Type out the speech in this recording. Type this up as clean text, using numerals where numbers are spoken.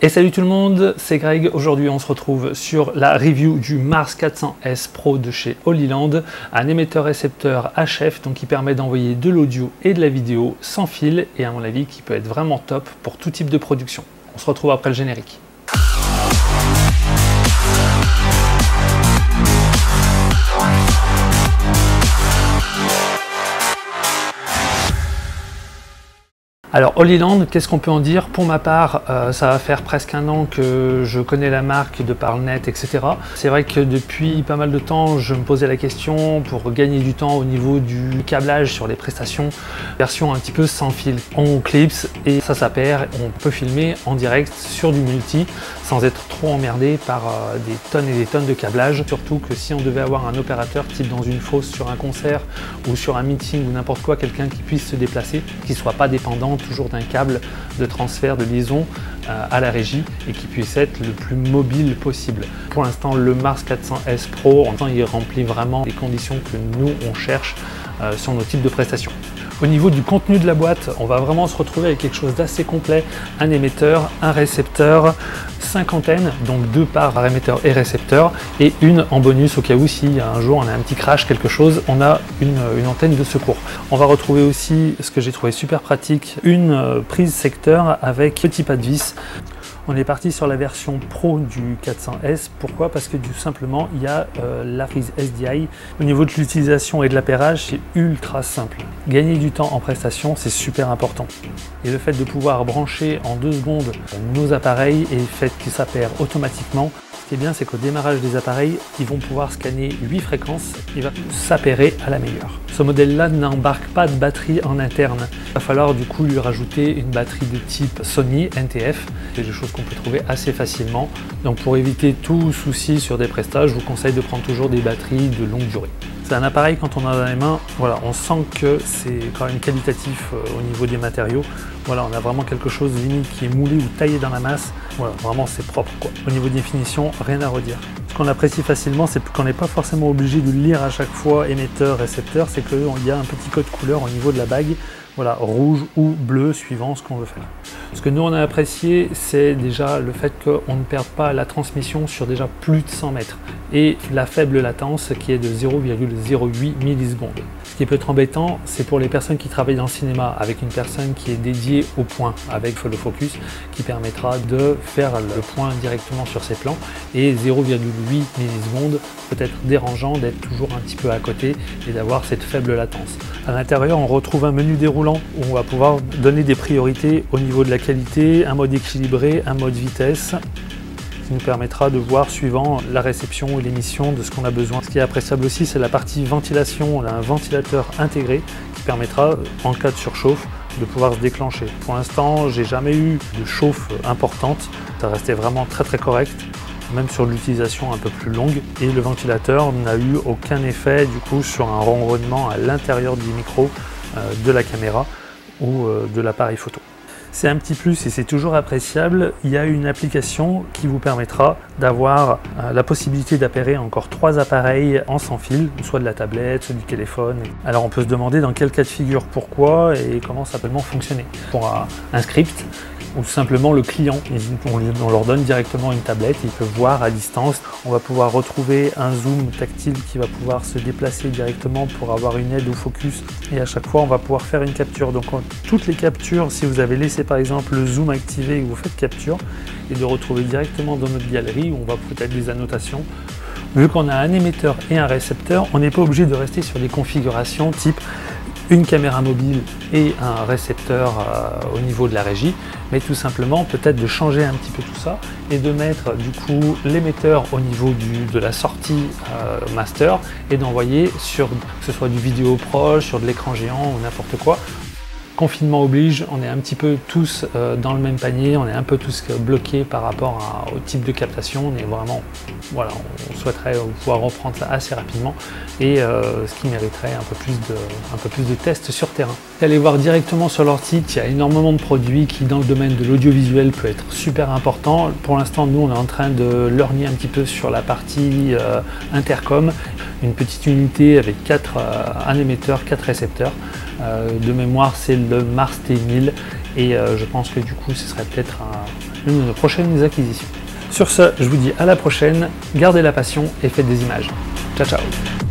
Et salut tout le monde, c'est Greg. Aujourd'hui on se retrouve sur la review du Mars 400S Pro de chez Holyland, un émetteur-récepteur HF donc qui permet d'envoyer de l'audio et de la vidéo sans fil et à mon avis qui peut être vraiment top pour tout type de production. On se retrouve après le générique. Alors Holyland, qu'est-ce qu'on peut en dire? Pour ma part, ça va faire presque un an que je connais la marque de par le net, etc. C'est vrai que depuis pas mal de temps, je me posais la question pour gagner du temps au niveau du câblage sur les prestations, version un petit peu sans fil. On clipse et ça s'appaire, on peut filmer en direct sur du multi sans être trop emmerdé par des tonnes et des tonnes de câblage. Surtout que si on devait avoir un opérateur type dans une fosse sur un concert ou sur un meeting ou n'importe quoi, quelqu'un qui puisse se déplacer, qui ne soit pas dépendant toujours d'un câble de transfert, de liaison à la régie et qui puisse être le plus mobile possible. Pour l'instant, le Mars 400S Pro, il remplit vraiment les conditions que nous, on cherche sur nos types de prestations. Au niveau du contenu de la boîte, on va vraiment se retrouver avec quelque chose d'assez complet. Un émetteur, un récepteur, 5 antennes, donc 2 par émetteur et récepteur, et une en bonus au cas où si un jour on a un petit crash, quelque chose, on a une antenne de secours. On va retrouver aussi, ce que j'ai trouvé super pratique, une prise secteur avec petit pas de vis. On est parti sur la version Pro du 400S. Pourquoi? Parce que tout simplement, il y a la prise SDI. Au niveau de l'utilisation et de l'appairage, c'est ultra simple. Gagner du temps en prestation, c'est super important. Et le fait de pouvoir brancher en 2 secondes nos appareils et le fait qu'ils s'appairent automatiquement, ce qui est bien, c'est qu'au démarrage des appareils, ils vont pouvoir scanner 8 fréquences, il va s'appairer à la meilleure. Ce modèle-là n'embarque pas de batterie en interne. Il va falloir du coup lui rajouter une batterie de type Sony NTF. C'est des choses qu'on peut trouver assez facilement. Donc pour éviter tout souci sur des prestages, je vous conseille de prendre toujours des batteries de longue durée. C'est un appareil, quand on a dans les mains, voilà, on sent que c'est quand même qualitatif au niveau des matériaux. Voilà, on a vraiment quelque chose limite qui est moulé ou taillé dans la masse. Voilà, vraiment c'est propre quoi. Au niveau définition, rien à redire. Ce qu'on apprécie facilement, c'est qu'on n'est pas forcément obligé de lire à chaque fois émetteur, récepteur, c'est qu'il y a un petit code couleur au niveau de la bague. Voilà, rouge ou bleu suivant ce qu'on veut faire. Ce que nous on a apprécié, c'est déjà le fait qu'on ne perde pas la transmission sur déjà plus de 100 mètres et la faible latence qui est de 0,08 millisecondes. Ce qui peut être embêtant, c'est pour les personnes qui travaillent dans le cinéma avec une personne qui est dédiée au point avec Follow Focus qui permettra de faire le point directement sur ses plans et 0,8 millisecondes peut être dérangeant d'être toujours un petit peu à côté et d'avoir cette faible latence. À l'intérieur, on retrouve un menu déroulant où on va pouvoir donner des priorités au niveau de la qualité, un mode équilibré, un mode vitesse, qui nous permettra de voir suivant la réception et l'émission de ce qu'on a besoin. Ce qui est appréciable aussi, c'est la partie ventilation. On a un ventilateur intégré qui permettra, en cas de surchauffe, de pouvoir se déclencher. Pour l'instant, j'ai jamais eu de chauffe importante. Ça restait vraiment très correct, même sur l'utilisation un peu plus longue. Et le ventilateur n'a eu aucun effet du coup sur un ronronnement à l'intérieur du micro de la caméra ou de l'appareil photo. C'est un petit plus et c'est toujours appréciable. Il y a une application qui vous permettra d'avoir la possibilité d'appairer encore 3 appareils en sans fil, soit de la tablette, soit du téléphone. Alors on peut se demander dans quel cas de figure, pourquoi et comment ça peut fonctionner. Pour un script, ou tout simplement le client, on leur donne directement une tablette, ils peuvent voir à distance. On va pouvoir retrouver un zoom tactile qui va pouvoir se déplacer directement pour avoir une aide au focus et à chaque fois on va pouvoir faire une capture. Donc toutes les captures, si vous avez laissé par exemple le zoom activé et que vous faites capture, et de retrouver directement dans notre galerie où on va peut-être des annotations. Vu qu'on a un émetteur et un récepteur, on n'est pas obligé de rester sur des configurations type une caméra mobile et un récepteur au niveau de la régie, mais tout simplement peut-être de changer un petit peu tout ça et de mettre du coup l'émetteur au niveau de la sortie master et d'envoyer sur que ce soit du vidéo proche, sur de l'écran géant ou n'importe quoi. Confinement oblige, on est un petit peu tous dans le même panier, on est un peu tous bloqués par rapport au type de captation. On est vraiment, voilà, on souhaiterait pouvoir reprendre ça assez rapidement et ce qui mériterait un peu plus de tests sur terrain. Allez voir directement sur leur site, il y a énormément de produits qui dans le domaine de l'audiovisuel peut être super important. Pour l'instant, nous on est en train de lorgner un petit peu sur la partie intercom, une petite unité avec un émetteur, 4 récepteurs. De mémoire, c'est le Mars T1000 et je pense que du coup ce serait peut-être l'une de nos prochaines acquisitions. Sur ce, je vous dis à la prochaine, gardez la passion et faites des images. Ciao ciao.